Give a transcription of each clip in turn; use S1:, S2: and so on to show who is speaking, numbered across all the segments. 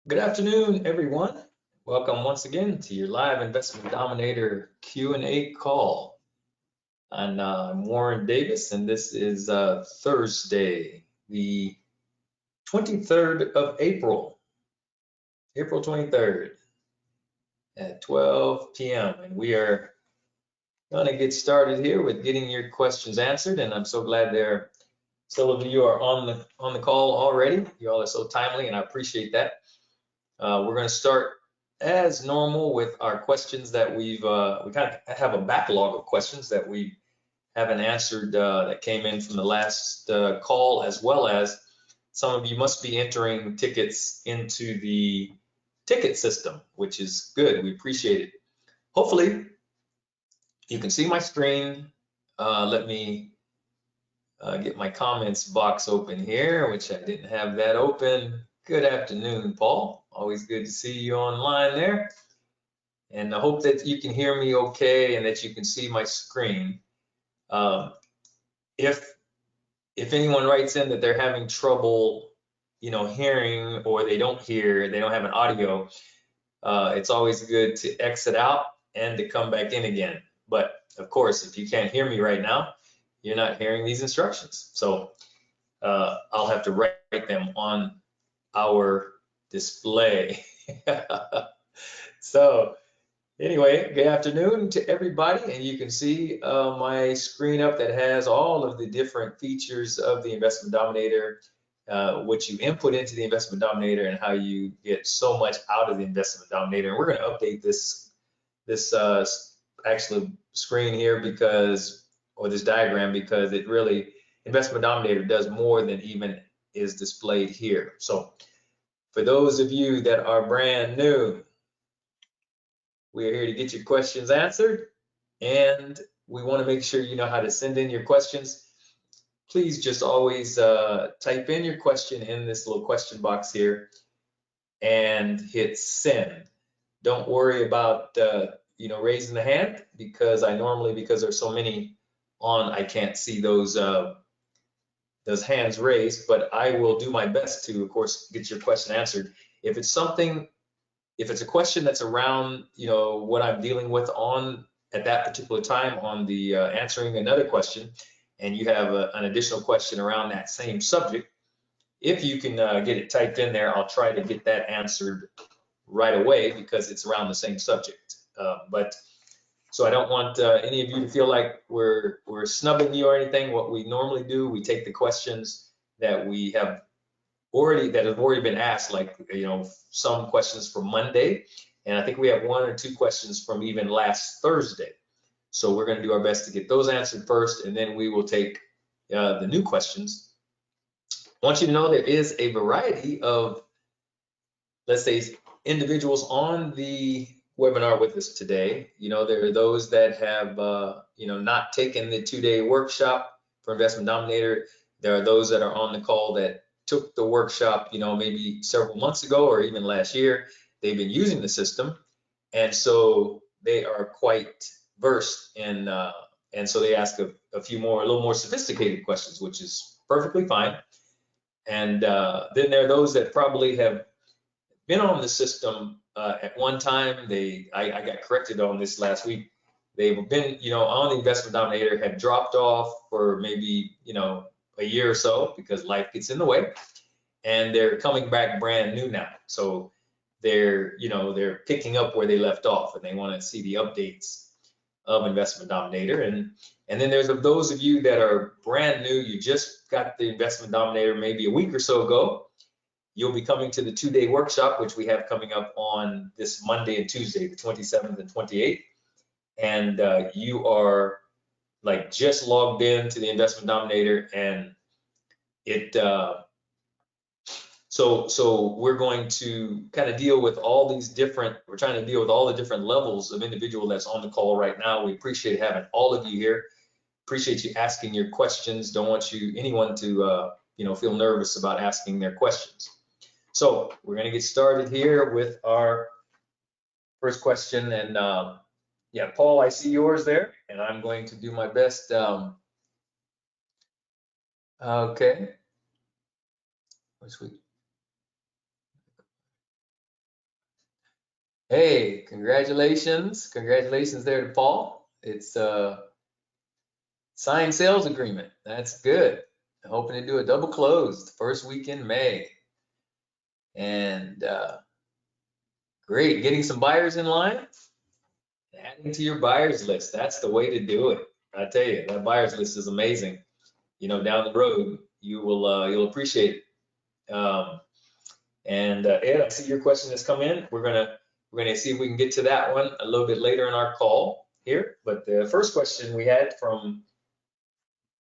S1: Good afternoon, everyone. Welcome once again to your live Investment Dominator Q&A call. I'm Warren Davis, and this is Thursday, the 23rd of April, April 23rd at 12 p.m. And we are going to get started here with getting your questions answered. And I'm so glad some of you are on the call already. You all are so timely, and I appreciate that. We're going to start as normal with our questions that we kind of have a backlog of questions that we haven't answered that came in from the last call, as well as some of you must be entering tickets into the ticket system, which is good. We appreciate it. Hopefully, you can see my screen. Let me get my comments box open here, which I didn't have that open. Good afternoon, Paul. Always good to see you online there. And I hope that you can hear me okay and that you can see my screen. If anyone writes in that they're having trouble, hearing, or they don't have an audio, it's always good to exit out and to come back in again. But of course, if you can't hear me right now, you're not hearing these instructions. So I'll have to write them on our display. So anyway, good afternoon to everybody, and you can see my screen up that has all of the different features of the Investment Dominator, what you input into the Investment Dominator, and how you get so much out of the Investment Dominator. And we're going to update this actual screen here or this diagram, because it really, Investment Dominator does more than even is displayed here. So for those of you that are brand new, we are here to get your questions answered, and we want to make sure you know how to send in your questions. Please just always type in your question in this little question box here and hit send. Don't worry about raising the hand, because there's so many on, I can't see those hands raised, but I will do my best to, of course, get your question answered. If it's a question that's around, what I'm dealing with at that particular time on the answering another question, and you have an additional question around that same subject, if you can get it typed in there, I'll try to get that answered right away, because it's around the same subject. So I don't want any of you to feel like we're snubbing you or anything. What we normally do, we take the questions that have already been asked, like some questions from Monday, and I think we have one or two questions from even last Thursday. So we're going to do our best to get those answered first, and then we will take the new questions. I want you to know there is a variety of, let's say, individuals on the webinar with us today. There are those that have not taken the 2-day workshop for Investment Dominator. There are those that are on the call that took the workshop, maybe several months ago or even last year. They've been using the system, and so they are quite versed in, and so they ask a little more sophisticated questions, which is perfectly fine. And then there are those that probably have been on the system at one time. I got corrected on this last week. They've been, on the Investment Dominator, have dropped off for maybe, a year or so, because life gets in the way, and they're coming back brand new now. So they're picking up where they left off, and they want to see the updates of Investment Dominator. And then there's those of you that are brand new. You just got the Investment Dominator maybe a week or so ago. You'll be coming to the 2-day workshop, which we have coming up on this Monday and Tuesday, the 27th and 28th. And you are like just logged in to the Investment Dominator, and so we're going to kind of deal with all these different, we're trying to deal with all the different levels of individual that's on the call right now. We appreciate having all of you here. Appreciate you asking your questions. Don't want anyone to feel nervous about asking their questions. So we're going to get started here with our first question. And yeah, Paul, I see yours there, and I'm going to do my best. Okay. Hey, congratulations. Congratulations there to Paul. It's a signed sales agreement. That's good. I'm hoping to do a double close the first week in May. And great, getting some buyers in line, adding to your buyers list. That's the way to do it. I tell you, that buyers list is amazing. You know, down the road, you'll appreciate it. Ed, I see your question has come in. We're gonna see if we can get to that one a little bit later in our call here. But the first question we had from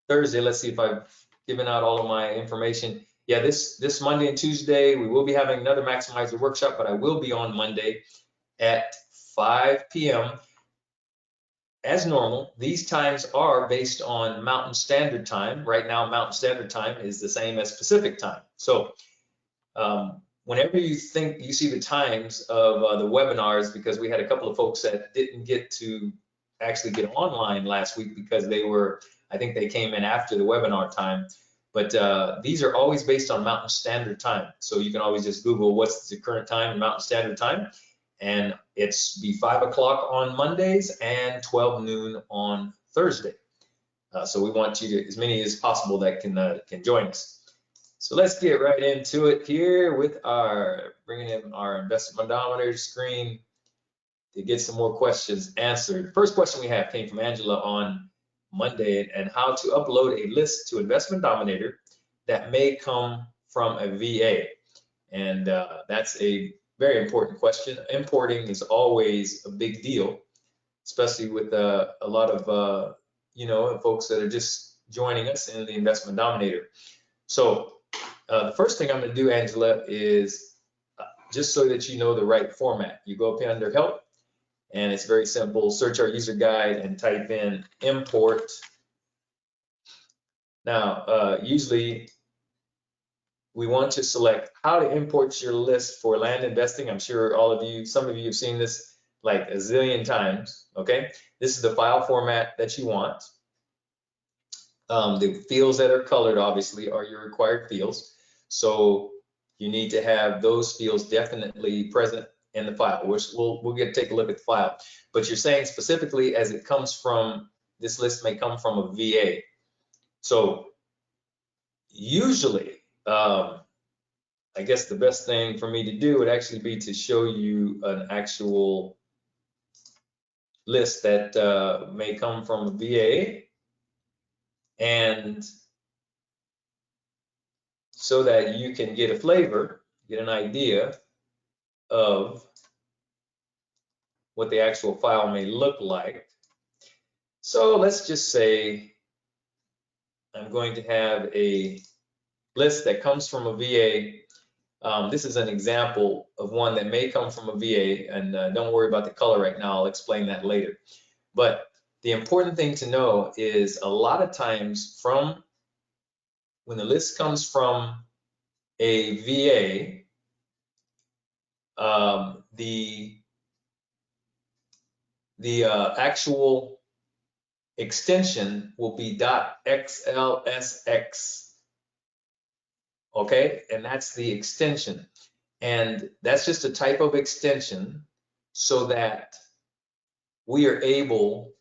S1: Thursday, let's see if I've given out all of my information. Yeah, this Monday and Tuesday, we will be having another Maximizer workshop, but I will be on Monday at 5 p.m. As normal. These times are based on Mountain Standard Time. Right now, Mountain Standard Time is the same as Pacific Time. So whenever you think you see the times of the webinars, because we had a couple of folks that didn't get to actually get online last week because I think they came in after the webinar time. But these are always based on Mountain Standard Time. So you can always just Google what's the current time in Mountain Standard Time. And it's be 5 o'clock on Mondays and 12 noon on Thursday. So we want you to, as many as possible that can join us. So let's get right into it here with bringing in our Investment Dominator screen to get some more questions answered. First question we have came from Angela on Monday, and how to upload a list to Investment Dominator that may come from a VA. And that's a very important question. Importing is always a big deal, especially with a lot of folks that are just joining us in the Investment Dominator. So the first thing I'm going to do, Angela, is just so that you know the right format. You go up here under Help, and it's very simple. Search our user guide and type in import. Now, usually we want to select how to import your list for land investing. I'm sure some of you have seen this like a zillion times, okay? This is the file format that you want. The fields that are colored, obviously, are your required fields. So you need to have those fields definitely present in the file, which we'll get to take a look at the file. But you're saying specifically as it comes from, this list may come from a VA. So usually, I guess the best thing for me to do would actually be to show you an actual list that may come from a VA, and so that you can get a flavor, get an idea of what the actual file may look like. So let's just say I'm going to have a list that comes from a VA. This is an example of one that may come from a VA, and don't worry about the color right now. I'll explain that later. But the important thing to know is a lot of times when the list comes from a VA, the actual extension will be .xlsx. Okay, and that's the extension, and that's just a type of extension so that we are able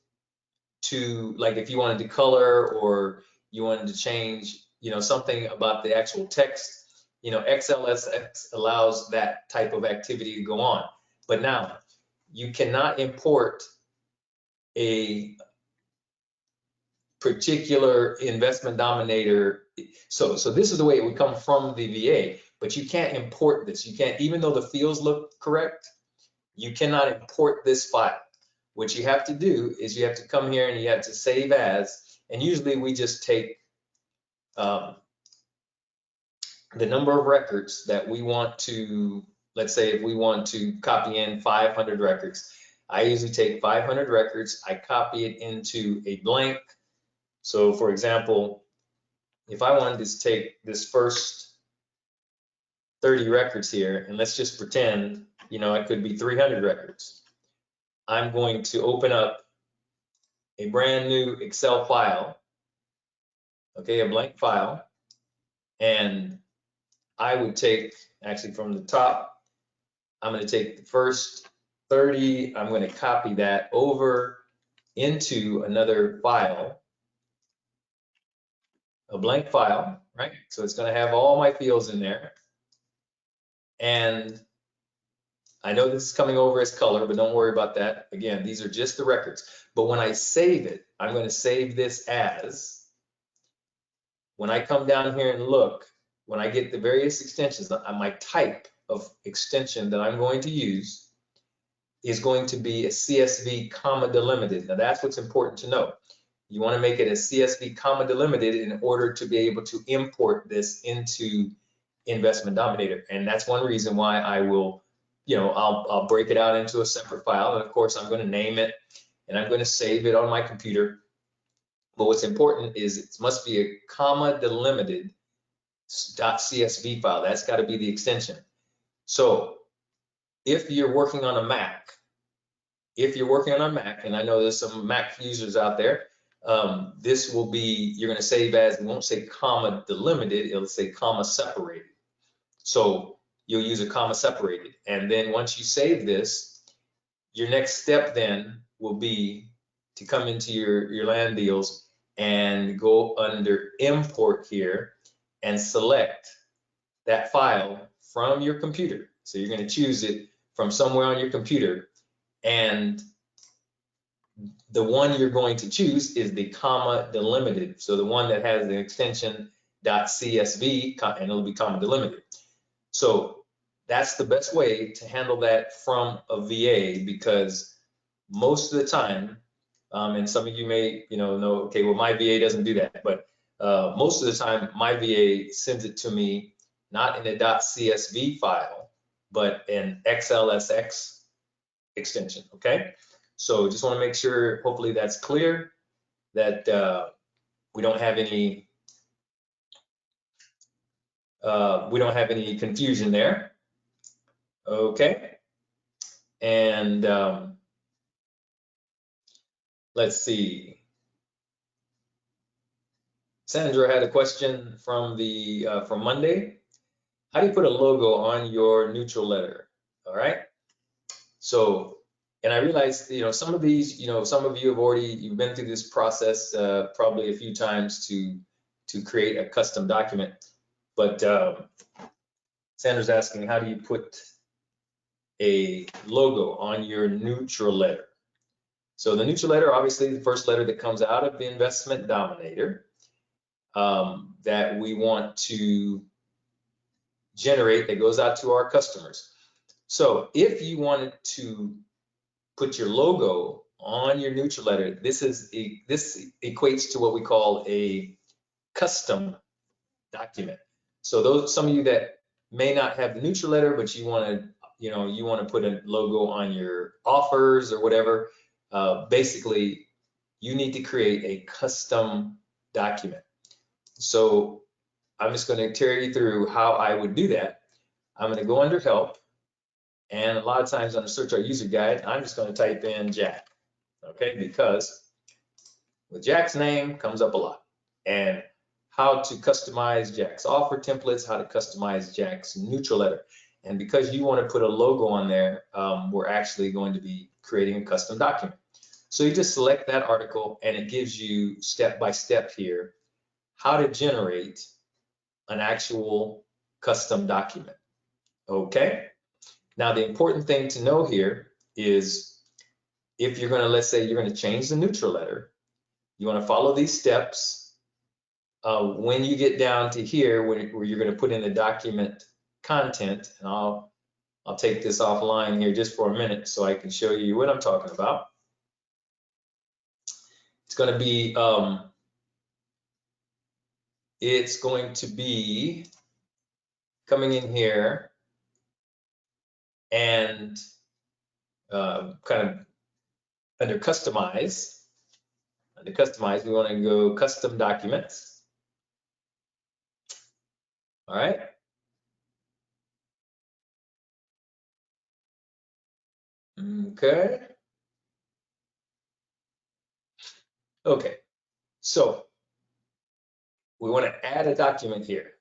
S1: to, like, if you wanted to color or you wanted to change, something about the actual text, XLSX allows that type of activity to go on. But now you cannot import a particular Investment Dominator. So this is the way it would come from the VA, but you can't import this. You can't, even though the fields look correct, you cannot import this file. What you have to do is you have to come here and you have to save as, and usually we just take the number of records that we want to, let's say if we want to copy in 500 records, I usually take 500 records, I copy it into a blank. So for example, if I wanted to take this first 30 records here, and let's just pretend, it could be 300 records. I'm going to open up a brand new Excel file, okay, a blank file, and I would take, actually from the top, I'm going to take the first 30, I'm going to copy that over into another file, a blank file, right? So it's going to have all my fields in there. And I know this is coming over as color, but don't worry about that. Again, these are just the records. But when I save it, I'm going to save this as, when I come down here and look, when I get the various extensions, my type of extension that I'm going to use is going to be a CSV comma delimited. Now that's what's important to know. You want to make it a CSV comma delimited in order to be able to import this into Investment Dominator. And that's one reason why I will, I'll break it out into a separate file. And of course, I'm going to name it and I'm going to save it on my computer. But what's important is it must be a comma delimited .csv file. That's got to be the extension. So if you're working on a Mac, and I know there's some Mac users out there, this will be, you're going to save as, it won't say comma delimited, it'll say comma separated. So you'll use a comma separated. And then once you save this, your next step then will be to come into your land deals and go under import here and select that file from your computer. So you're going to choose it from somewhere on your computer, and the one you're going to choose is the comma delimited. So the one that has the extension .csv, and it'll be comma delimited. So that's the best way to handle that from a VA, because most of the time, and some of you may know, okay, well, my VA doesn't do that, but most of the time my VA sends it to me not in a .csv file, but in XLSX extension, okay? So just want to make sure, hopefully that's clear, that we don't have any confusion there. Okay, and let's see. Sandra had a question from from Monday. How do you put a logo on your neutral letter? All right. So, and I realized, some of these, some of you have you've been through this process probably a few times to create a custom document. But Sandra's asking, how do you put a logo on your neutral letter? So the neutral letter, obviously the first letter that comes out of the Investment Dominator that we want to generate, that goes out to our customers. So if you wanted to put your logo on your neutral letter, this equates to what we call a custom document. So some of you that may not have the neutral letter, but you want to put a logo on your offers or whatever, basically you need to create a custom document. So I'm just going to carry you through how I would do that. I'm going to go under help, and a lot of times under search our user guide, I'm just going to type in Jack, okay? Because with Jack's name comes up a lot, and how to customize Jack's offer templates, how to customize Jack's neutral letter. And because you want to put a logo on there, we're actually going to be creating a custom document. So you just select that article, and it gives you step-by-step here how to generate an actual custom document. Okay. Now the important thing to know here is, if you're going to, let's say you're going to change the neutral letter, you want to follow these steps. When you get down to here, where you're going to put in the document content, and I'll take this offline here just for a minute so I can show you what I'm talking about. It's going to be coming in here and kind of under customize. Under customize, we want to go custom documents. All right. Okay. Okay. So we want to add a document here.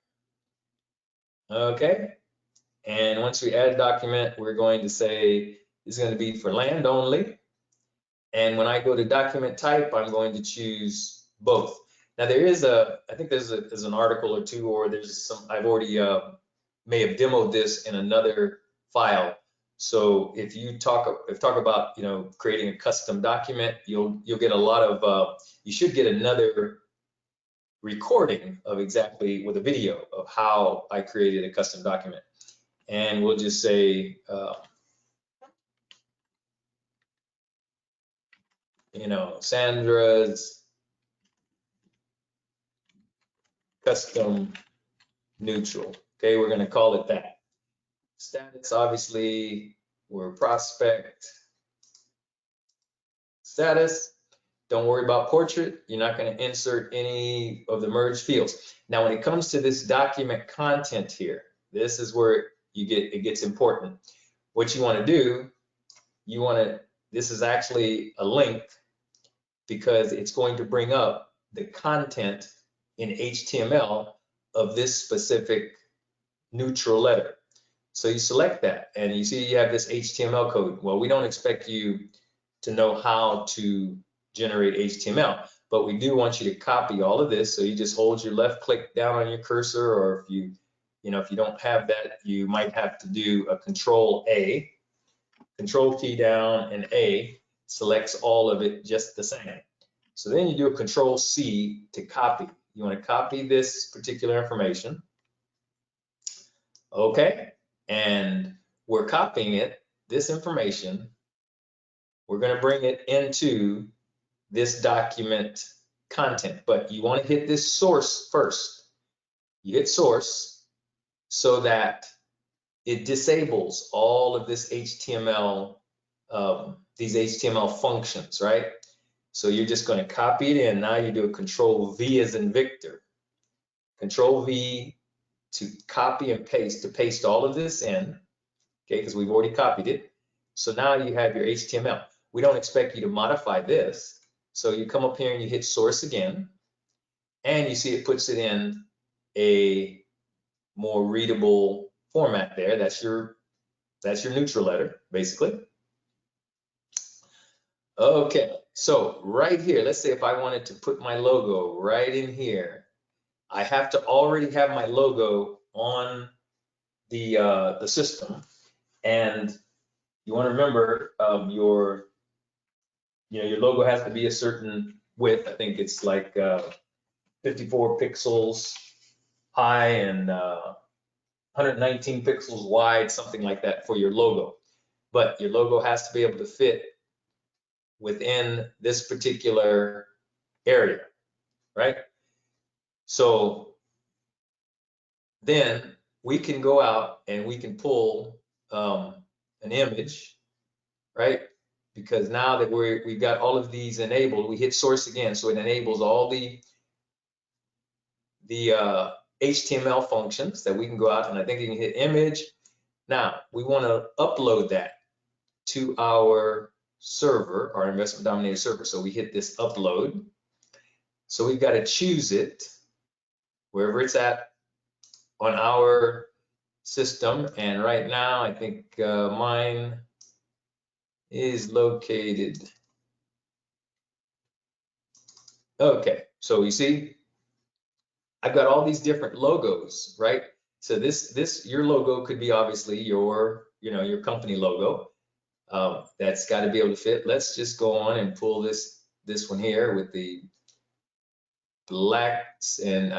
S1: Okay. And once we add a document, we're going to say is going to be for land only. And when I go to document type, I'm going to choose both. Now there is I think there's an article or two, or there's some, I've already may have demoed this in another file. So if you talk about, you know, creating a custom document, you'll get a lot of, you should get another recording of exactly with a video of how I created a custom document. And we'll just say, you know, Sandra's custom neutral. Okay, we're going to call it that. Status, obviously, we're prospect. Status, don't worry about portrait. You're not going to insert any of the merged fields. Now, when it comes to this document content here, this is where it gets important. What you want to do, this is actually a link because it's going to bring up the content in HTML of this specific neutral letter. So you select that and you see you have this HTML code. Well, we don't expect you to know how to generate HTML, but we do want you to copy all of this. So you just hold your left click down on your cursor, or if you don't have that, you might have to do a Control key down, and A selects all of it just the same. So then you do a Control C to copy. You want to copy this particular information. Okay, and we're copying it, this information, we're going to bring it into this document content, but you want to hit this source first. You hit source so that it disables all of this HTML, these HTML functions, right? So you're just going to copy it in. Now you do a Control V as in Victor. Control V to copy and paste, to paste all of this in, okay, because we've already copied it. So now you have your HTML. We don't expect you to modify this. So you come up here and you hit source again, and you see it puts it in a more readable format there. That's your neutral letter, basically. Okay, so right here, let's say if I wanted to put my logo right in here, I have to already have my logo on the system, and you want to remember your logo has to be a certain width. I think it's like 54 pixels high and 119 pixels wide, something like that for your logo. But your logo has to be able to fit within this particular area, right? So then we can go out and we can pull an image, right? Because now that we've got all of these enabled, we hit source again, so it enables all the HTML functions that we can go out, and I think you can hit image. Now we want to upload that to our server, our Investment Dominator server. So we hit this upload. So we've got to choose it wherever it's at on our system, and right now I think mine is located. Okay, so you see I've got all these different logos, right? So your logo could be obviously your company logo. That's got to be able to fit. Let's just go on and pull this one here with the blacks and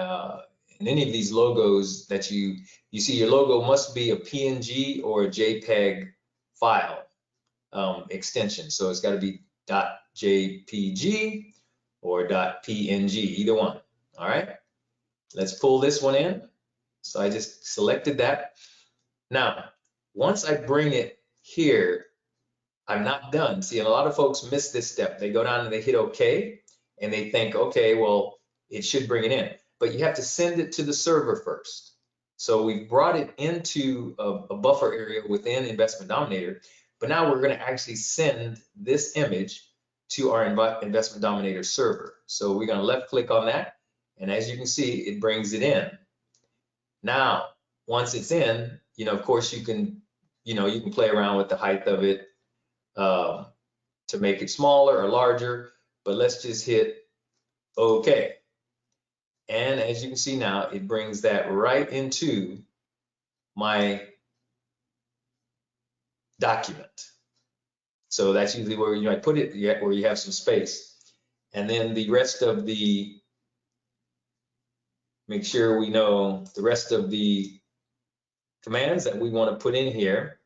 S1: any of these logos that you see. Your logo must be a PNG or a JPEG file extension. So it's got to be .jpg or .png, either one. All right. Let's pull this one in. So I just selected that. Now, once I bring it here, I'm not done. See, a lot of folks miss this step. They go down and they hit OK, and they think, okay, well, it should bring it in. But you have to send it to the server first. So we've brought it into a buffer area within Investment Dominator, but now we're going to actually send this image to our Investment Dominator server. So we're going to left click on that. And as you can see, it brings it in. Now, once it's in, of course you can play around with the height of it. to make it smaller or larger, but let's just hit OK. And as you can see now, it brings that right into my document. So that's usually where you might put it, where you have some space. And then the rest of the, make sure we know the rest of the commands that we want to put in here.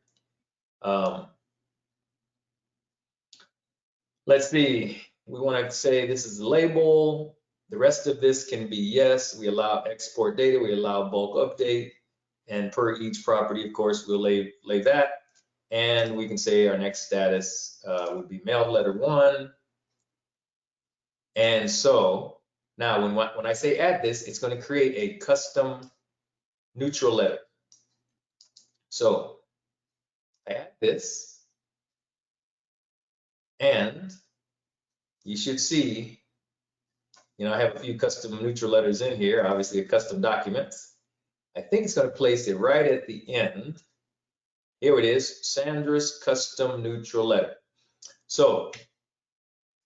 S1: Let's see, we want to say this is a label. The rest of this can be yes. We allow export data, we allow bulk update, and per each property, of course, we'll lay that. And we can say our next status would be mailed letter 1. And so now when I say add this, it's going to create a custom neutral letter. So I add this, and you should see, I have a few custom neutral letters in here, obviously a custom documents. I think it's going to place it right at the end. Here it is, Sandra's custom neutral letter. So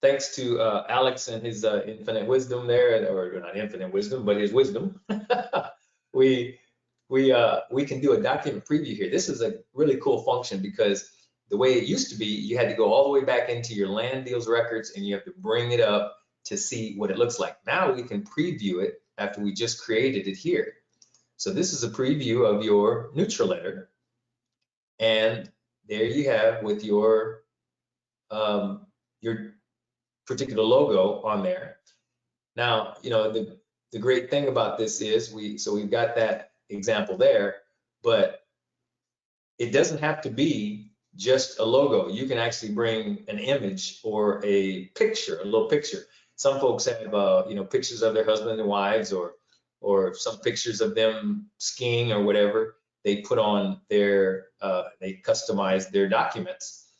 S1: thanks to Alex and his infinite wisdom there, or not infinite wisdom, but his wisdom, we can do a document preview here. This is a really cool function because the way it used to be, you had to go all the way back into your land deals records and you have to bring it up to see what it looks like. Now we can preview it after we just created it here. So this is a preview of your neutral letter. And there you have with your particular logo on there. Now, the great thing about this is we've got that example there, but it doesn't have to be just a logo. You can actually bring an image or a picture, a little picture. Some folks have pictures of their husband and wives, or some pictures of them skiing or whatever. They put on their they customize their documents.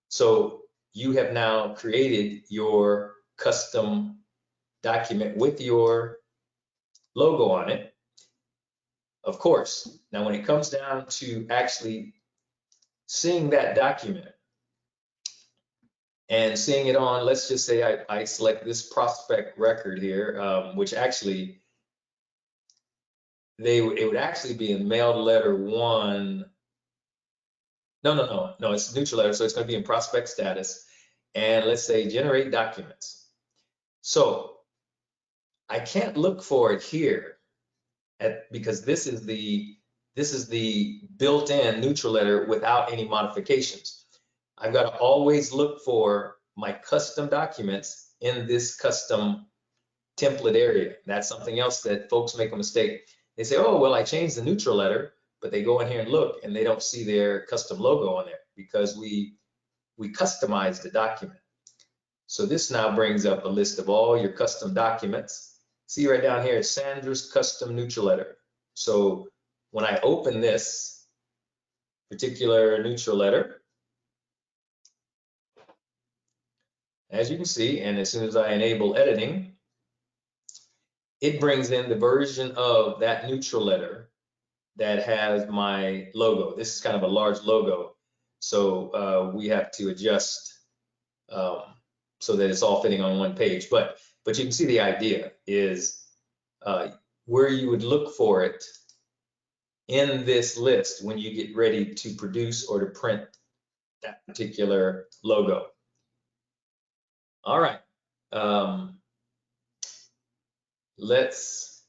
S1: So you have now created your custom document with your logo on it. Of course, now when it comes down to actually seeing that document and seeing it on, let's just say I select this prospect record here, which actually it would actually be in mailed letter 1. No, it's neutral letter, so it's going to be in prospect status. And let's say generate documents. So I can't look for it here because this is the built-in neutral letter without any modifications. I've got to always look for my custom documents in this custom template area. That's something else that folks make a mistake. They say, oh, well, I changed the neutral letter, but they go in here and look and they don't see their custom logo on there because we customized the document. So this now brings up a list of all your custom documents. See right down here, Sandra's custom neutral letter. So when I open this particular neutral letter, as you can see, and as soon as I enable editing, it brings in the version of that neutral letter that has my logo. This is kind of a large logo, so we have to adjust so that it's all fitting on one page. But you can see the idea is where you would look for it in this list when you get ready to produce or to print that particular logo. All right, let's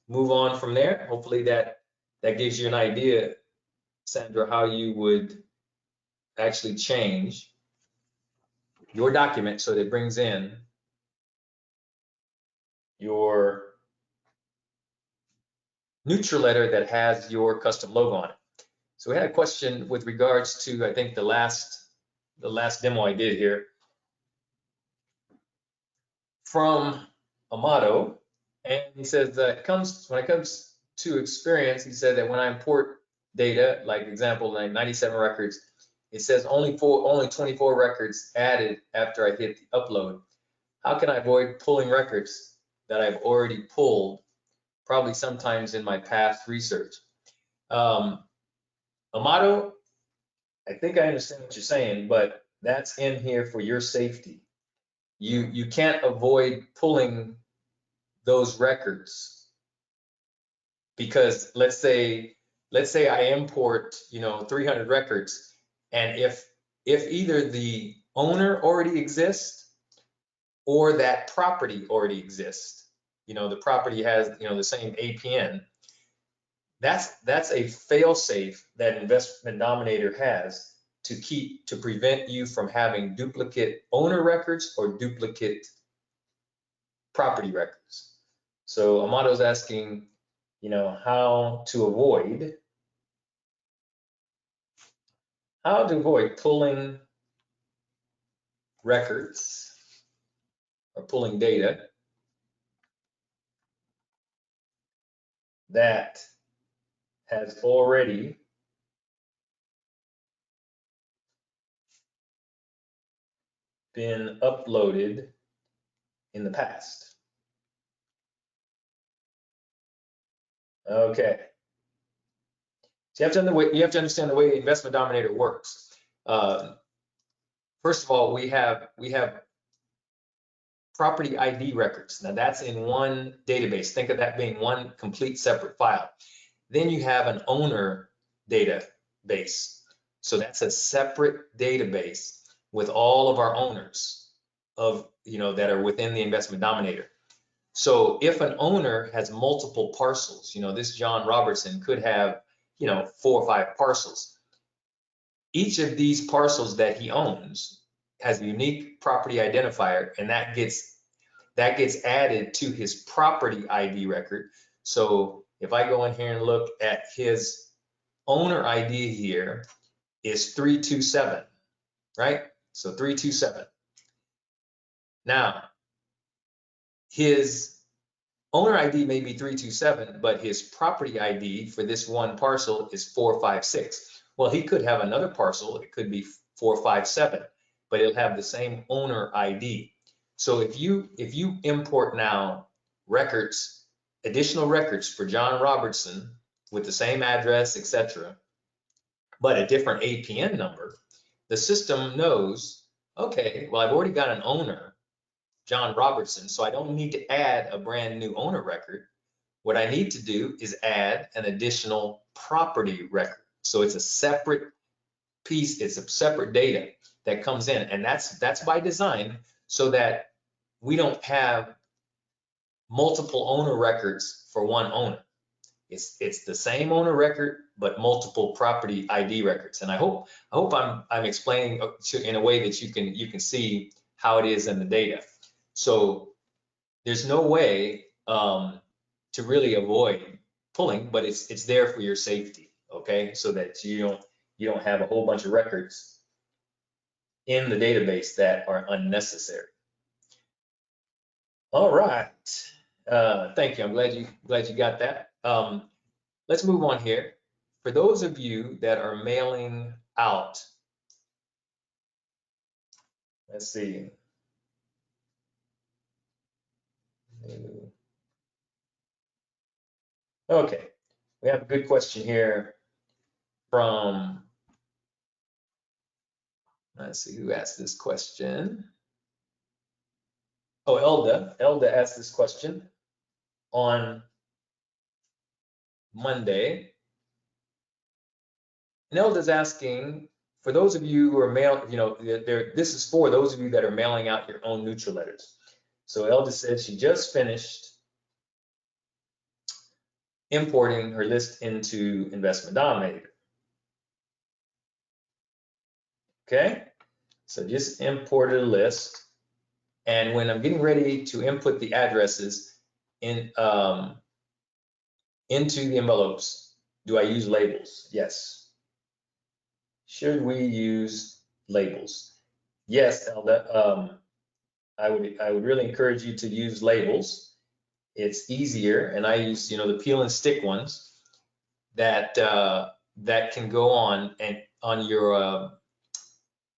S1: move on from there. Hopefully that gives you an idea, Sandra, how you would actually change your document so that it brings in your neutral letter that has your custom logo on it. So we had a question with regards to, I think, the last demo I did here from Amato, and he says that when it comes to experience, he said that when I import data, like example, like 97 records, it says only 24 records added after I hit the upload. How can I avoid pulling records that I've already pulled, probably sometimes in my past research? Amato, I think I understand what you're saying, but That's in here for your safety. You can't avoid pulling those records, because let's say I import 300 records, and if either the owner already exists or that property already exists, the property has the same APN, that's a fail-safe that Investment Dominator has to prevent you from having duplicate owner records or duplicate property records. So Amato's asking, how to avoid pulling records or pulling data that has already been uploaded in the past. Okay. So you have to understand the way Investment Dominator works. First of all, we have property ID records. Now that's in one database. Think of that being one complete separate file. Then you have an owner database. So that's a separate database with all of our owners that are within the Investment Dominator. So if an owner has multiple parcels, this John Robertson could have 4 or 5 parcels. Each of these parcels that he owns has a unique property identifier, and that gets added to his property ID record. So if I go in here and look at his owner ID here is 327, right? So 327. Now, his owner ID may be 327, but his property ID for this one parcel is 456. Well, he could have another parcel, it could be 457, but it'll have the same owner ID. So if you import now records, additional records for John Robertson with the same address, etc., but a different APN number, the system knows, okay, well, I've already got an owner, John Robertson, so I don't need to add a brand new owner record. What I need to do is add an additional property record. So it's a separate piece, it's a separate data that comes in, and that's by design so that we don't have multiple owner records for one owner. It's the same owner record, but multiple property ID records. And I hope I'm explaining in a way that you can see how it is in the data. So there's no way to really avoid pulling, but it's there for your safety, okay? So that you don't have a whole bunch of records in the database that are unnecessary. All right, thank you. I'm glad you got that. Let's move on here. For those of you that are mailing out, let's see. Okay, we have a good question here from, let's see who asked this question. Oh, Elda asked this question on Monday. And Elda's asking, for those of you who are this is for those of you that are mailing out your own neutral letters. So Elda said she just finished importing her list into Investment Dominator. Okay, so just imported a list. And when I'm getting ready to input the addresses into the envelopes, do I use labels? Yes. Should we use labels? Yes, Elda. I would really encourage you to use labels. It's easier, and I use the peel and stick ones that can go on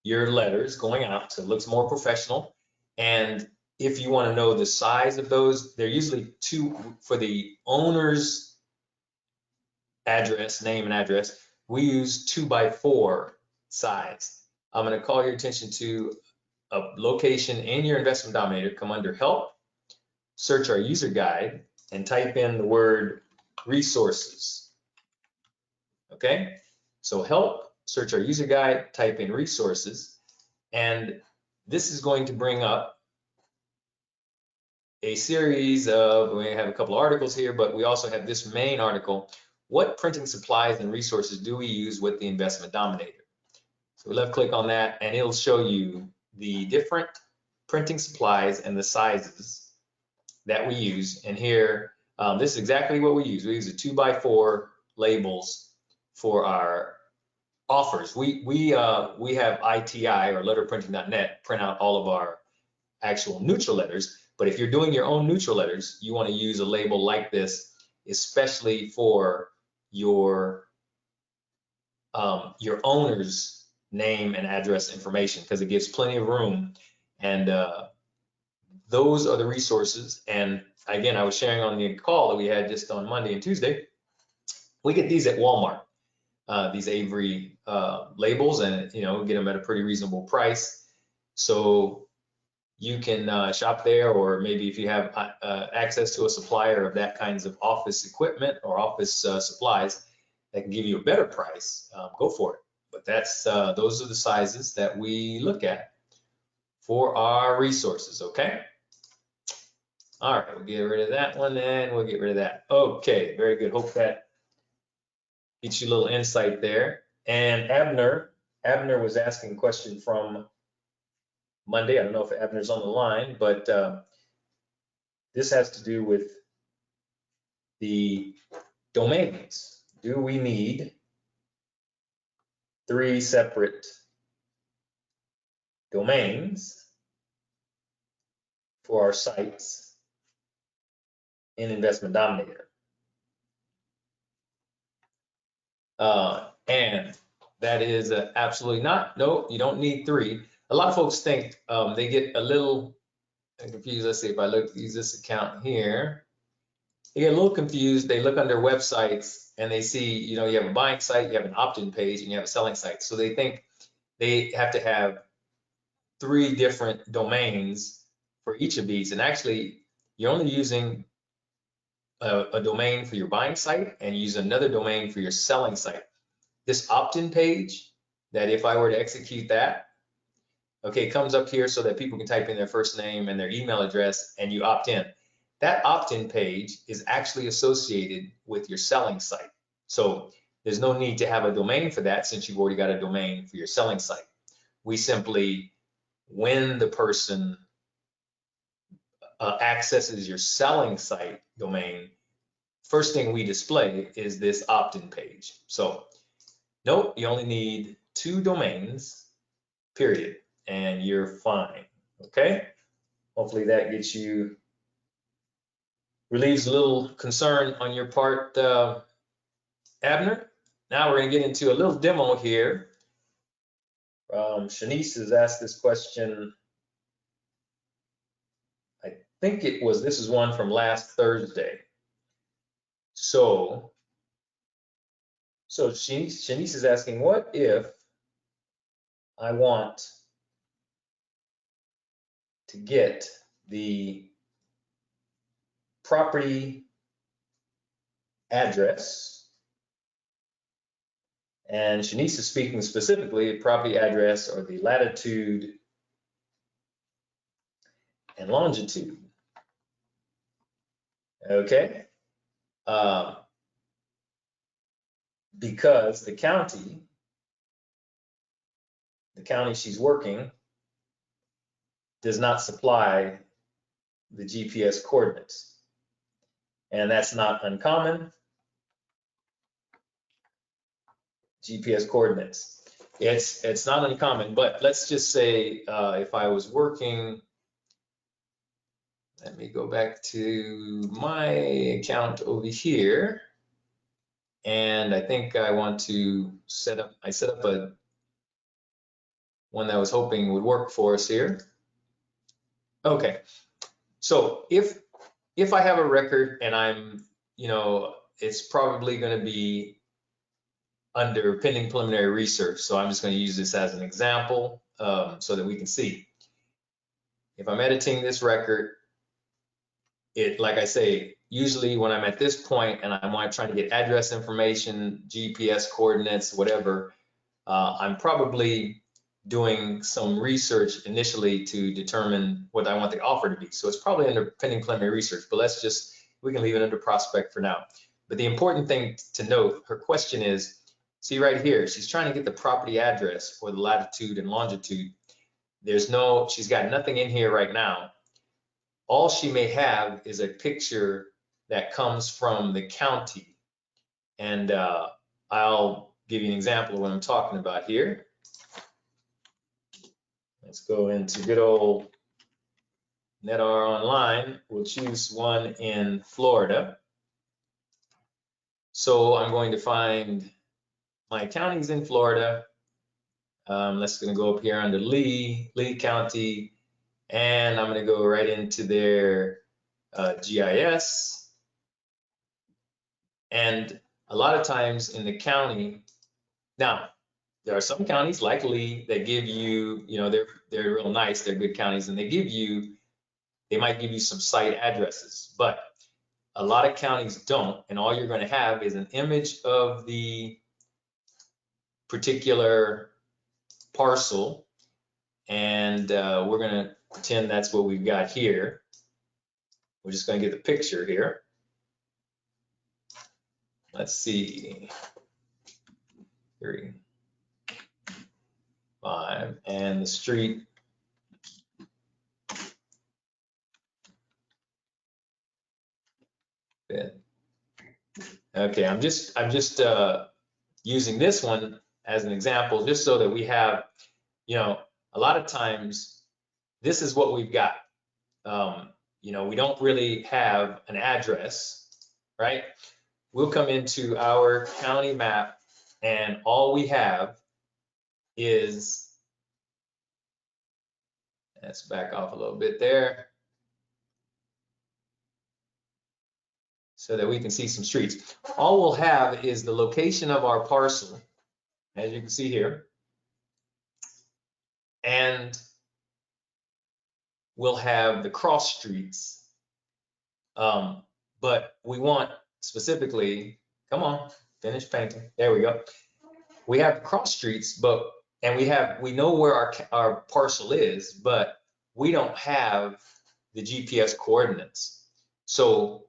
S1: your letters going out, so it looks more professional. And if you want to know the size of those, they're usually 2 for the owner's address, name and address. We use 2x4 size. I'm going to call your attention to a location in your Investment Dominator. Come under Help, search our user guide, and type in the word resources. Okay, so Help, search our user guide, type in resources, and this is going to bring up a series of, we have a couple of articles here, but we also have this main article. What printing supplies and resources do we use with the Investment Dominator? So left click on that and it'll show you the different printing supplies and the sizes that we use. And here, this is exactly what we use. We use a 2x4 labels for our offers. We have ITI or letterprinting.net print out all of our actual neutral letters. But if you're doing your own neutral letters, you want to use a label like this, especially for your owner's name and address information, because it gives plenty of room. And those are the resources. And again, I was sharing on the call that we had just on Monday and Tuesday. We get these at Walmart, these Avery labels, and get them at a pretty reasonable price. So you can shop there, or maybe if you have access to a supplier of that kinds of office equipment or office supplies that can give you a better price, go for it. But that's those are the sizes that we look at for our resources, okay? All right, we'll get rid of that one and we'll get rid of that. Okay, very good. Hope that gets you a little insight there. And Abner was asking a question from Monday. I don't know if Abner's on the line, but this has to do with the domains. Do we need 3 separate domains for our sites in Investment Dominator? And that is absolutely not. No, you don't need 3. A lot of folks think they get a little confused. Let's see if I use this account here. They get a little confused. They look under websites and they see, you have a buying site, you have an opt-in page, and you have a selling site. So they think they have to have 3 different domains for each of these. And actually, you're only using a domain for your buying site and use another domain for your selling site. This opt-in page, that if I were to execute that, okay, it comes up here so that people can type in their first name and their email address and you opt in. That opt-in page is actually associated with your selling site. So there's no need to have a domain for that since you've already got a domain for your selling site. We simply, when the person accesses your selling site domain, first thing we display is this opt-in page. So nope, you only need 2 domains, period, and you're fine, okay? Hopefully that gets you, relieves a little concern on your part, Abner. Now we're gonna get into a little demo here. Shanice has asked this question. I think this is one from last Thursday. So Shanice is asking, what if I want to get the property address? And Shanice is speaking specifically property address or the latitude and longitude. Okay. Because the county she's working does not supply the GPS coordinates. And that's not uncommon. GPS coordinates. It's not uncommon, but let's just say if I was working, let me go back to my account over here. And I think I want to set up a one that I was hoping would work for us here. Okay, so if I have a record and I'm, it's probably going to be under pending preliminary research. So I'm just going to use this as an example so that we can see. If I'm editing this record, it, like I say, usually when I'm at this point and I'm trying to get address information, GPS coordinates, whatever, I'm probably doing some research initially to determine what I want the offer to be. So it's probably under pending preliminary research, but we can leave it under prospect for now. But the important thing to note, her question is, see right here, she's trying to get the property address for the latitude and longitude. She's got nothing in here right now. All she may have is a picture that comes from the county. And I'll give you an example of what I'm talking about here. Let's go into good old NetR Online. We'll choose one in Florida. So I'm going to find my counties in Florida. Let's gonna go up here under Lee County, and I'm gonna go right into their GIS. And a lot of times in the county, now there are some counties like Lee that give you, they're real nice, they're good counties, and they might give you some site addresses, but a lot of counties don't, and all you're going to have is an image of the particular parcel, and we're going to pretend that's what we've got here. We're just going to get the picture here. Let's see, 3, 5, and the street. Okay, I'm just using this one as an example, just so that we have, a lot of times this is what we've got. We don't really have an address, right? We'll come into our county map, and all we have is, let's back off a little bit there, so that we can see some streets. All we'll have is the location of our parcel, as you can see here, and we'll have the cross streets. But we want specifically, come on, finish painting. There we go. We have cross streets, and we know where our parcel is, but we don't have the GPS coordinates. So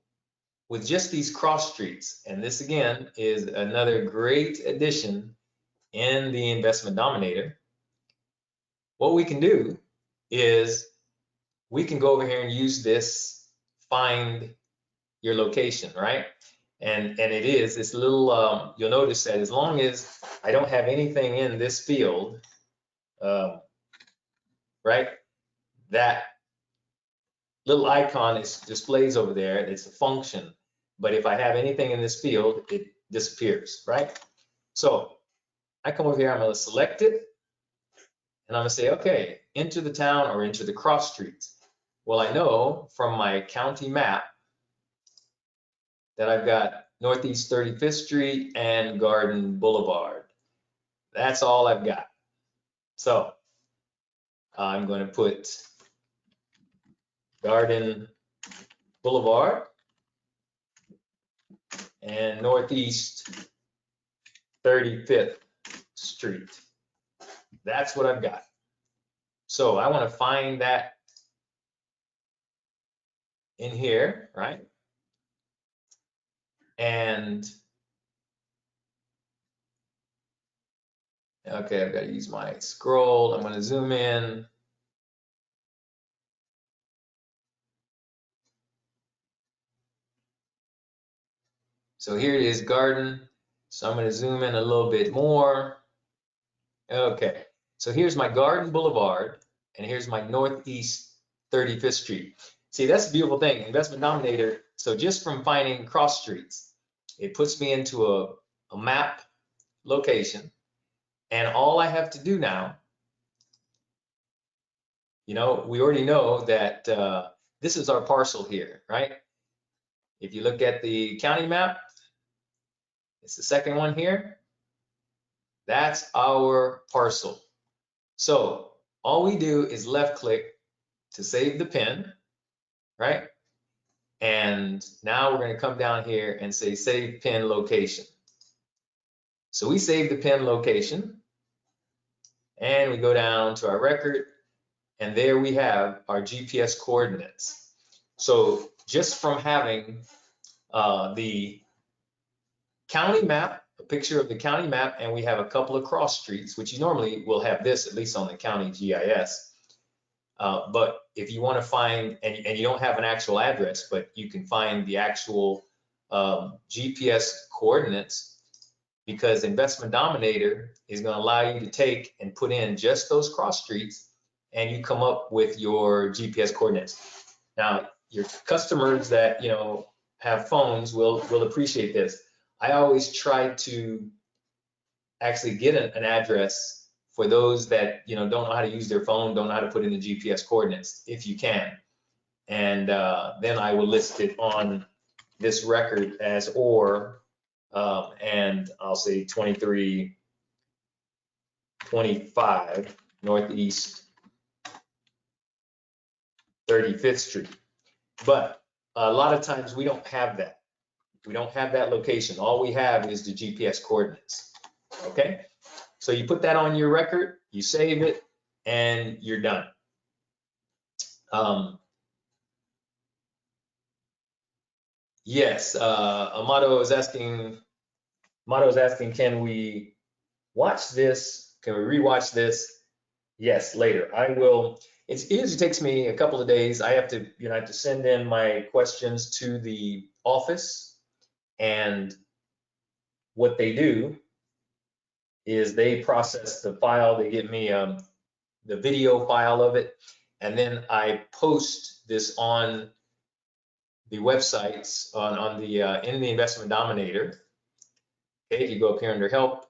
S1: with just these cross streets, and this again is another great addition in the Investment Dominator, what we can do is we can go over here and use this find your location, right? And it is this little, you'll notice that as long as I don't have anything in this field, right, that little icon displays over there. It's a function. But if I have anything in this field, it disappears, right? So I come over here, I'm going to select it, and I'm going to say, okay, enter the town or enter the cross streets. Well, I know from my county map that I've got Northeast 35th Street and Garden Boulevard. That's all I've got. So I'm going to put Garden Boulevard and Northeast 35th Street. That's what I've got. So I want to find that in here, right? And okay, I've got to use my scroll. I'm going to zoom in. So here it is, Garden. So I'm going to zoom in a little bit more. Okay, so here's my Garden Boulevard, and here's my Northeast 35th Street. See, that's the beautiful thing, Investment Dominator. So just from finding cross streets, it puts me into a map location, and all I have to do now, we already know that this is our parcel here, right? If you look at the county map, it's the second one here. That's our parcel. So all we do is left click to save the pin, right? And now we're going to come down here and say save pin location. So we save the pin location and we go down to our record, and there we have our GPS coordinates. So just from having the county map, a picture of the county map, and we have a couple of cross streets, which you normally will have this, at least on the county GIS. But if you want to find, and you don't have an actual address, but you can find the actual GPS coordinates, because Investment Dominator is going to allow you to take and put in just those cross streets, and you come up with your GPS coordinates. Now, your customers that have phones will appreciate this. I always try to actually get an address for those that don't know how to use their phone, don't know how to put in the GPS coordinates, if you can. And then I will list it on this record as and I'll say 2325 Northeast 35th Street. But a lot of times we don't have that. We don't have that location. All we have is the GPS coordinates. Okay? So you put that on your record, you save it, and you're done. Yes, Amato is asking, can we watch this? Can we rewatch this? Yes, later. I will. It usually takes me a couple of days. I have to, I have to send in my questions to the office, and what they do is they process the file. They give me the video file of it, and then I post this on the websites on the in the Investment Dominator. Okay, you go up here under help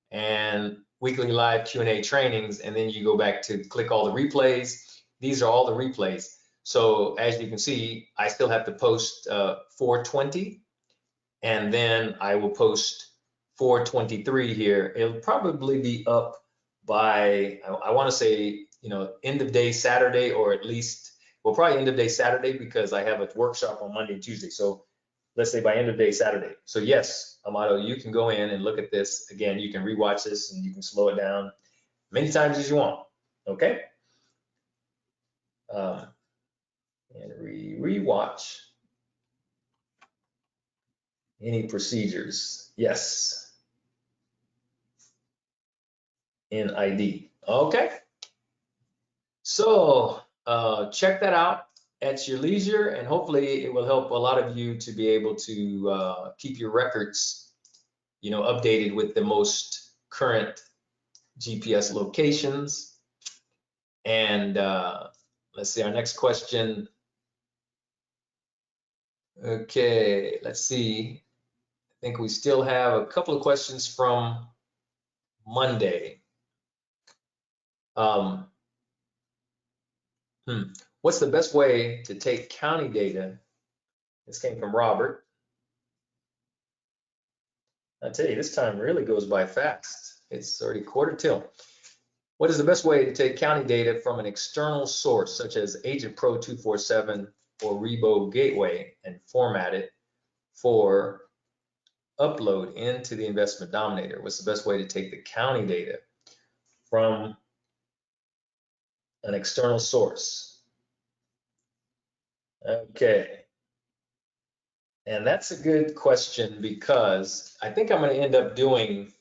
S1: and weekly live Q&A trainings, and then you go back to click all the replays. These are all the replays. So as you can see, I still have to post 420, and then I will post 423 here. It'll probably be up by, I want to say, end of day Saturday, or at least, well, probably end of day Saturday, because I have a workshop on Monday and Tuesday. So let's say by end of day Saturday. So yes, Amato, you can go in and look at this. Again, you can rewatch this and you can slow it down many times as you want. Okay? And rewatch any procedures. Yes. In ID. Okay. So check that out at your leisure, and hopefully it will help a lot of you to be able to keep your records, updated with the most current GPS locations. And let's see, our next question. Okay, let's see. I think we still have a couple of questions from Monday. What's the best way to take county data? This came from Robert. I tell you, this time really goes by fast. It's already 1:15. What is the best way to take county data from an external source, such as Agent Pro 247 or ReboGateway, and format it for upload into the Investment Dominator? What's the best way to take the county data from an external source? Okay. And that's a good question, because I think I'm going to end up doing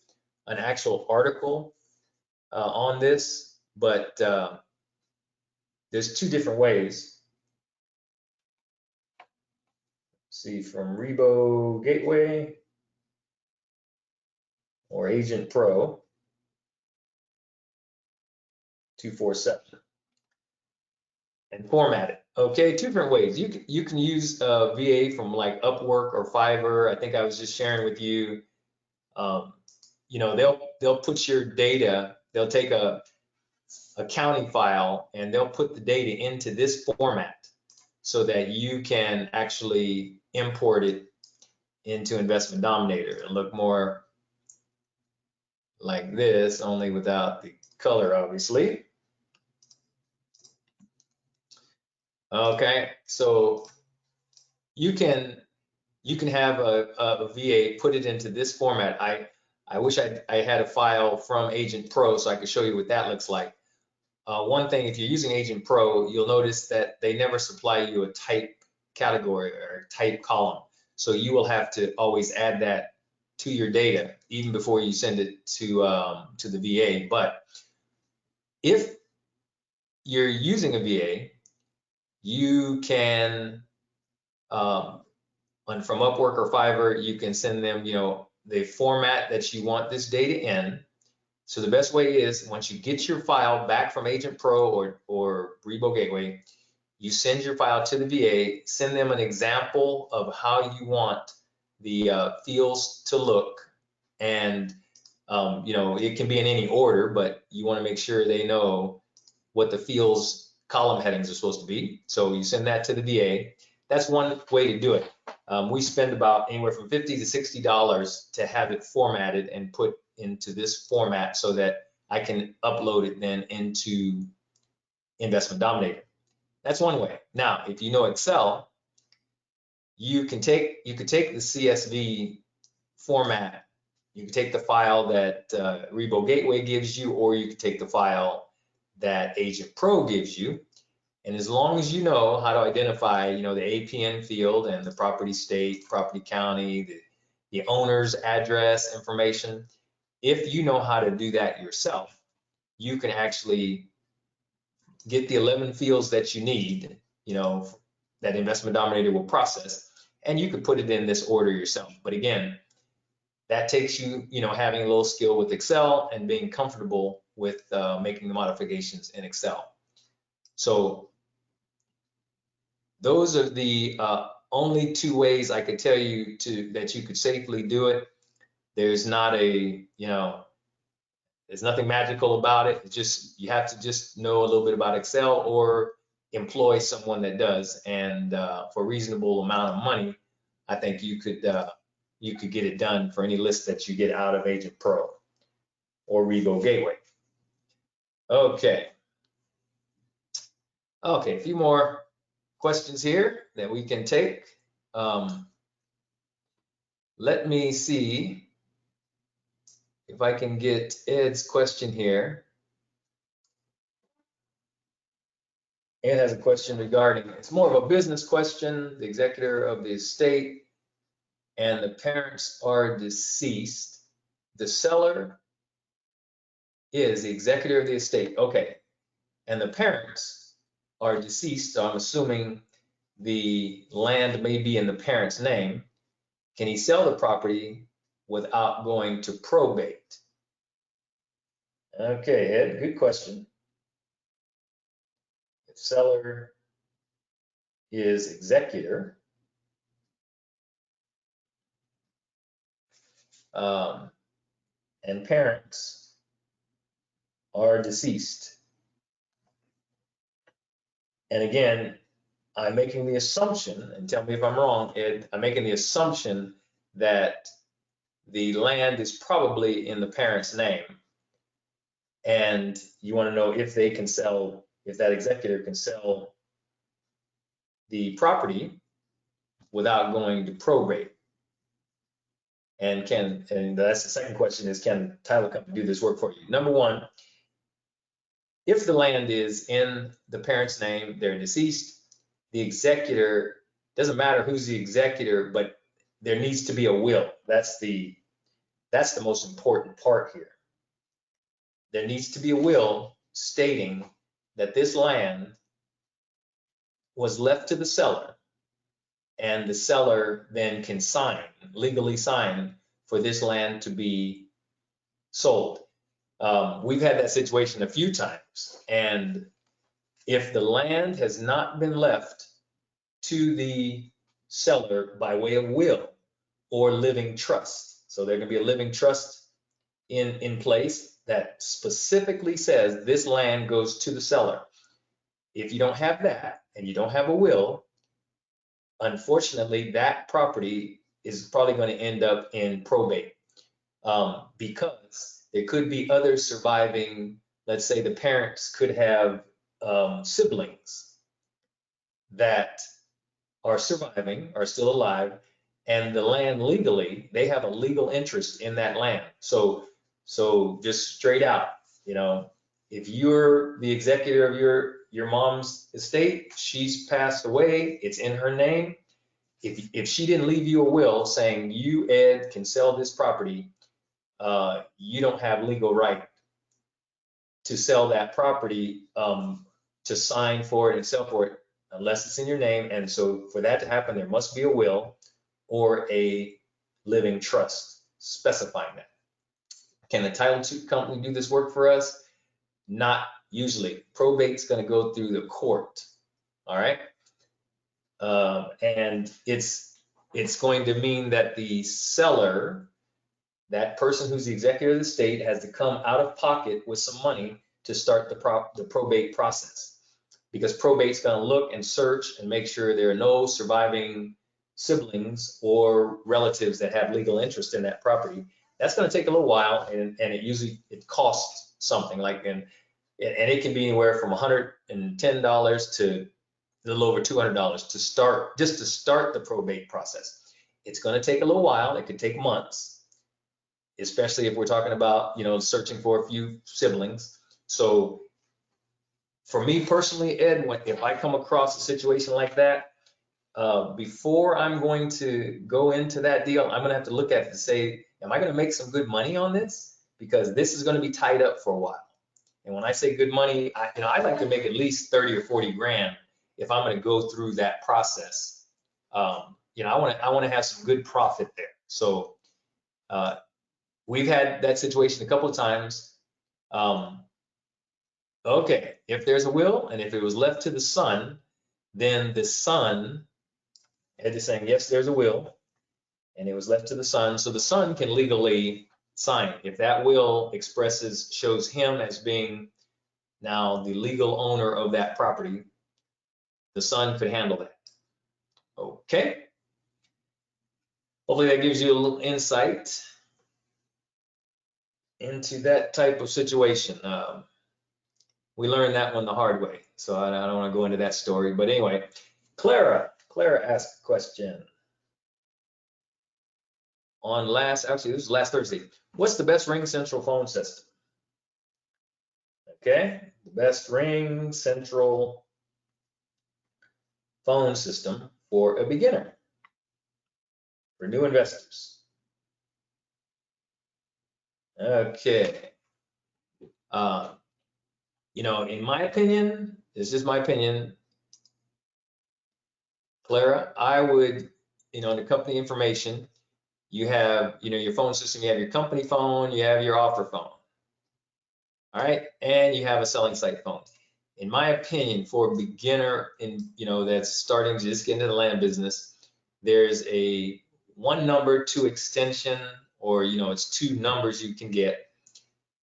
S1: an actual article on this, but there's two different ways. See, from ReboGateway or Agent Pro 247 and format it. Okay, two different ways. You can use VA from like Upwork or Fiverr. I think I was just sharing with you. They'll put your data. They'll take a county file and they'll put the data into this format so that you can actually import it into Investment Dominator and look more like this, only without the color, obviously. Okay, so you can have a VA put it into this format. I wish I had a file from Agent Pro so I could show you what that looks like. One thing, if you're using Agent Pro, you'll notice that they never supply you a type category or type column. So you will have to always add that to your data even before you send it to the VA. But if you're using a VA, you can from Upwork or Fiverr, you can send them, the format that you want this data in. So the best way is once you get your file back from Agent Pro or ReboGateway, you send your file to the VA, send them an example of how you want the fields to look, and it can be in any order, but you want to make sure they know what the fields column headings are supposed to be. So you send that to the VA. That's one way to do it. We spend about anywhere from $50 to $60 to have it formatted and put into this format so that I can upload it then into Investment Dominator. That's one way. Now, if you know Excel, you could take the CSV format. You can take the file that ReboGateway gives you, or you can take the file that Agent Pro gives you. And as long as you know how to identify, the APN field and the property state, property county, the owner's address information, if you know how to do that yourself, you can actually get the 11 fields that you need, that Investment Dominator will process, and you could put it in this order yourself. But again, that takes you, having a little skill with Excel and being comfortable with making the modifications in Excel. So those are the only two ways I could tell you that you could safely do it. There's not there's nothing magical about it. It's just, you have to just know a little bit about Excel or employ someone that does. And for a reasonable amount of money, I think you could get it done for any list that you get out of Agent Pro or ReboGateway. Okay, a few more questions here that we can take. Let me see if I can get Ed's question here. Ed has a question regarding, it's more of a business question, the executor of the estate and the parents are deceased. The seller is the executor of the estate. Okay, and the parents are deceased, so I'm assuming the land may be in the parent's name. Can he sell the property without going to probate? Okay, Ed, good question. If seller is executor, and parents are deceased. And again, I'm making the assumption, and tell me if I'm wrong, Ed, I'm making the assumption that the land is probably in the parent's name. And you want to know if they can sell, if that executor can sell the property without going to probate. And that's the second question, is can the title company do this work for you? Number one, if the land is in the parent's name, they're deceased, the executor, doesn't matter who's the executor, but there needs to be a will. That's the most important part here. There needs to be a will stating that this land was left to the seller, and the seller then can legally sign for this land to be sold. We've had that situation a few times, and if the land has not been left to the seller by way of will or living trust, so there can be a living trust in place that specifically says this land goes to the seller. If you don't have that and you don't have a will, unfortunately, that property is probably going to end up in probate, because There could be other surviving, let's say the parents could have siblings that are surviving, are still alive, and the land legally, they have a legal interest in that land. So just straight out, if you're the executor of your mom's estate, she's passed away, it's in her name. If she didn't leave you a will saying you, Ed, can sell this property, you don't have legal right to sell that property, to sign for it and sell for it, unless it's in your name. And so for that to happen, there must be a will or a living trust specifying that. Can the title company do this work for us? Not usually. Probate's going to go through the court. All right. And it's going to mean that the seller, that person who's the executor of the estate, has to come out of pocket with some money to start the probate process, because probate's going to look and search and make sure there are no surviving siblings or relatives that have legal interest in that property. That's going to take a little while, and it costs something like, and it can be anywhere from $110 to a little over $200 to start the probate process. It's going to take a little while. It could take months, especially if we're talking about, searching for a few siblings. So for me personally, Ed, if I come across a situation like that, before I'm going to go into that deal, I'm going to have to look at it to say, am I going to make some good money on this? Because this is going to be tied up for a while. And when I say good money, I'd like to make at least 30 or 40 grand if I'm going to go through that process. I want to have some good profit there. So we've had that situation a couple of times. Okay, if there's a will and if it was left to the son, then the son, Ed is saying, yes, there's a will and it was left to the son. So the son can legally sign. If that will shows him as being now the legal owner of that property, the son could handle that. Okay. Hopefully that gives you a little insight into that type of situation. We learned that one the hard way, so I don't want to go into that story. But anyway, Clara asked a question on this was last Thursday. What's the best Ring Central phone system? Okay, the best Ring Central phone system for a beginner, for new investors. Okay. In my opinion, this is my opinion, Clara, I would, the company information, you have, your phone system, you have your company phone, you have your offer phone. All right. And you have a selling site phone. In my opinion, for a beginner that's starting to just get into the land business, there's a 1 number, 2 extension, or, it's 2 numbers you can get.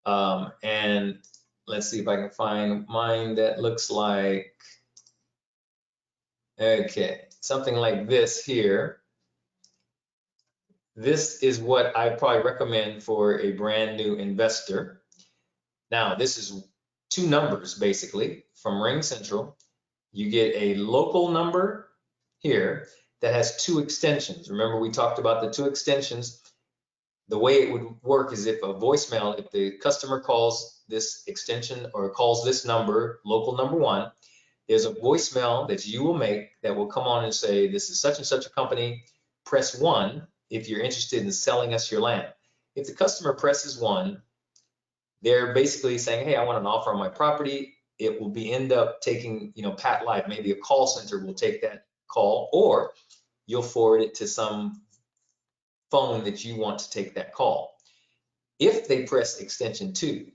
S1: And let's see if I can find mine that looks like, okay, something like this here. This is what I probably recommend for a brand new investor. Now, this is 2 numbers basically from Ring Central. You get a local number here that has 2 extensions. Remember, we talked about the 2 extensions. The way it would work is if the customer calls this extension or calls this number, local number 1, there's a voicemail that you will make that will come on and say, this is such and such a company, press 1 if you're interested in selling us your land. If the customer presses 1, they're basically saying, hey, I want an offer on my property. It will end up taking, Pat Live, maybe a call center will take that call, or you'll forward it to some phone that you want to take that call. If they press extension 2,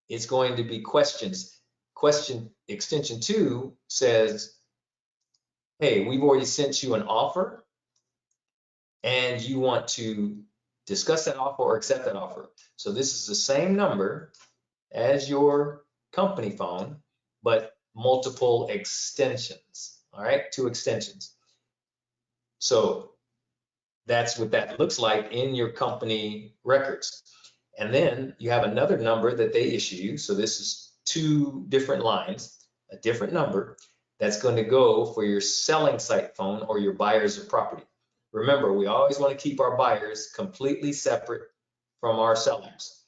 S1: it's going to be questions. Extension 2 says, hey, we've already sent you an offer and you want to discuss that offer or accept that offer. So this is the same number as your company phone, but multiple extensions. All right, 2 extensions. So that's what that looks like in your company records. And then you have another number that they issue you. So this is two different lines, a different number that's going to go for your selling site phone or your buyers of property. Remember, we always want to keep our buyers completely separate from our sellers.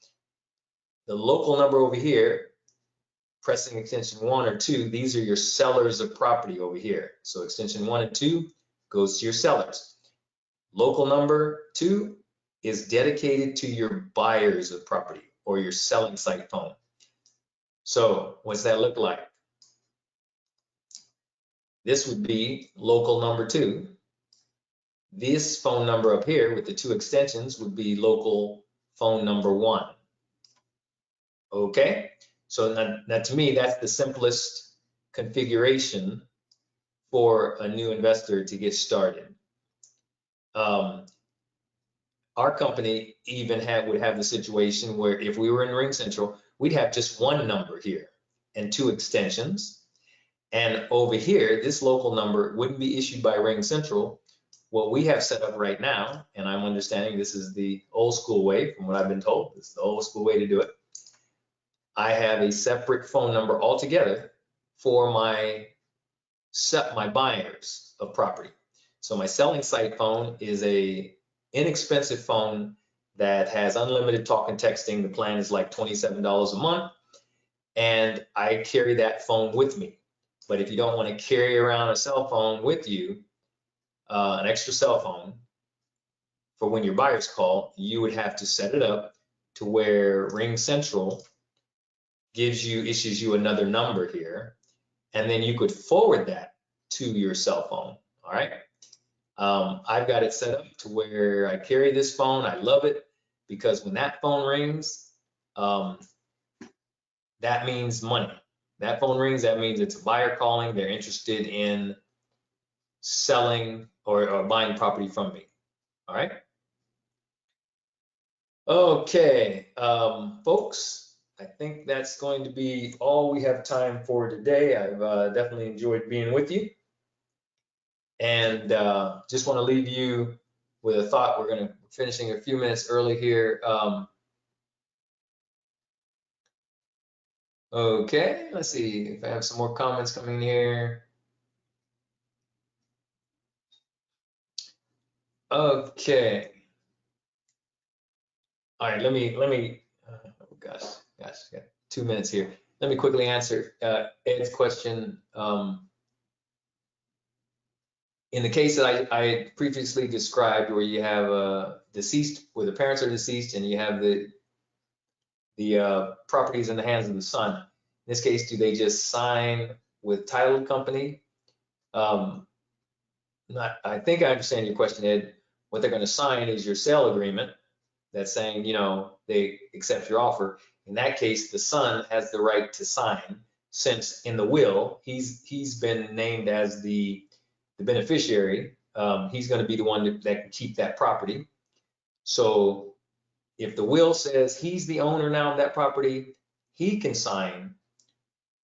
S1: The local number over here, pressing extension 1 or 2, these are your sellers of property over here. So extension 1 and 2 goes to your sellers. Local number 2 is dedicated to your buyers of property or your selling site phone. So what's that look like? This would be local number 2. This phone number up here with the 2 extensions would be local phone number 1. Okay, so now to me, that's the simplest configuration for a new investor to get started. Our company even would have the situation where if we were in Ring Central, we'd have just one number here and 2 extensions. And over here, this local number wouldn't be issued by Ring Central. What we have set up right now, and I'm understanding this is the old school way from what I've been told, this is the old school way to do it. I have a separate phone number altogether for my buyers of property. So my selling site phone is a inexpensive phone that has unlimited talk and texting. The plan is like $27 a month, and I carry that phone with me. But if you don't want to carry around a cell phone with you, an extra cell phone for when your buyers call, you would have to set it up to where Ring Central issues you another number here, and then you could forward that to your cell phone. All right. I've got it set up to where I carry this phone. I love it because when that phone rings, that means money. That phone rings, that means it's a buyer calling. They're interested in selling or buying property from me. All right. Okay, folks, I think that's going to be all we have time for today. I've definitely enjoyed being with you. And just want to leave you with a thought. We're going to finishing a few minutes early here. Okay, let's see if I have some more comments coming here. Okay. All right, let me oh gosh, got 2 minutes here. Let me quickly answer Ed's question. In the case that I previously described, where you have deceased, where the parents are deceased, and you have the properties in the hands of the son. In this case, do they just sign with title company? I think I understand your question, Ed. What they're going to sign is your sale agreement that's saying, you know, they accept your offer. In that case, the son has the right to sign, since in the will he's been named as the beneficiary. He's going to be the one that can keep that property. So if the will says he's the owner now of that property, he can sign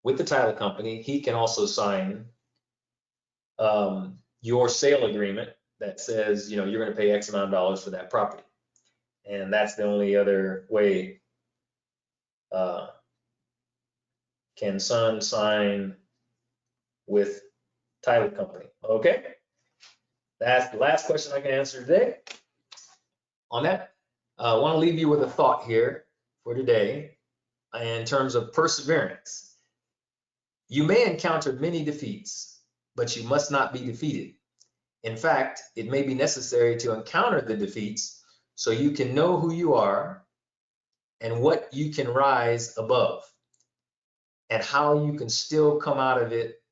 S1: with the title company. He can also sign your sale agreement that says, you know, you're going to pay X amount of dollars for that property. And that's the only other way can son sign with title company. Okay, that's the last question I can answer today. On that, I want to leave you with a thought here for today in terms of perseverance. You may encounter many defeats, but you must not be defeated. In fact, it may be necessary to encounter the defeats so you can know who you are and what you can rise above and how you can still come out of it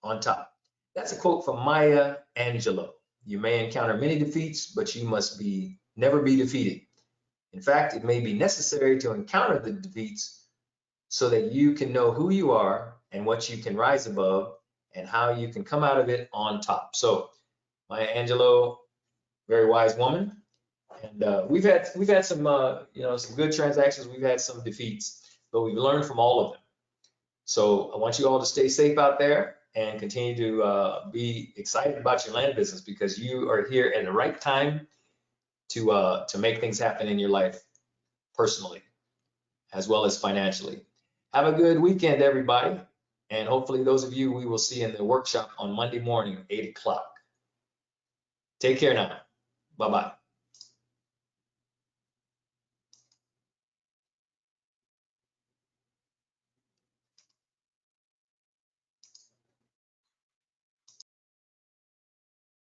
S1: on top. That's a quote from Maya Angelou. You may encounter many defeats, but you must never be defeated. In fact, it may be necessary to encounter the defeats so that you can know who you are and what you can rise above and how you can come out of it on top. So Maya Angelou, very wise woman. And we've had some some good transactions. We've had some defeats, but we've learned from all of them. So I want you all to stay safe out there and continue to be excited about your land business, because you are here at the right time to make things happen in your life personally, as well as financially. Have a good weekend, everybody. And hopefully those of you we will see in the workshop on Monday morning, 8 o'clock. Take care now. Bye-bye.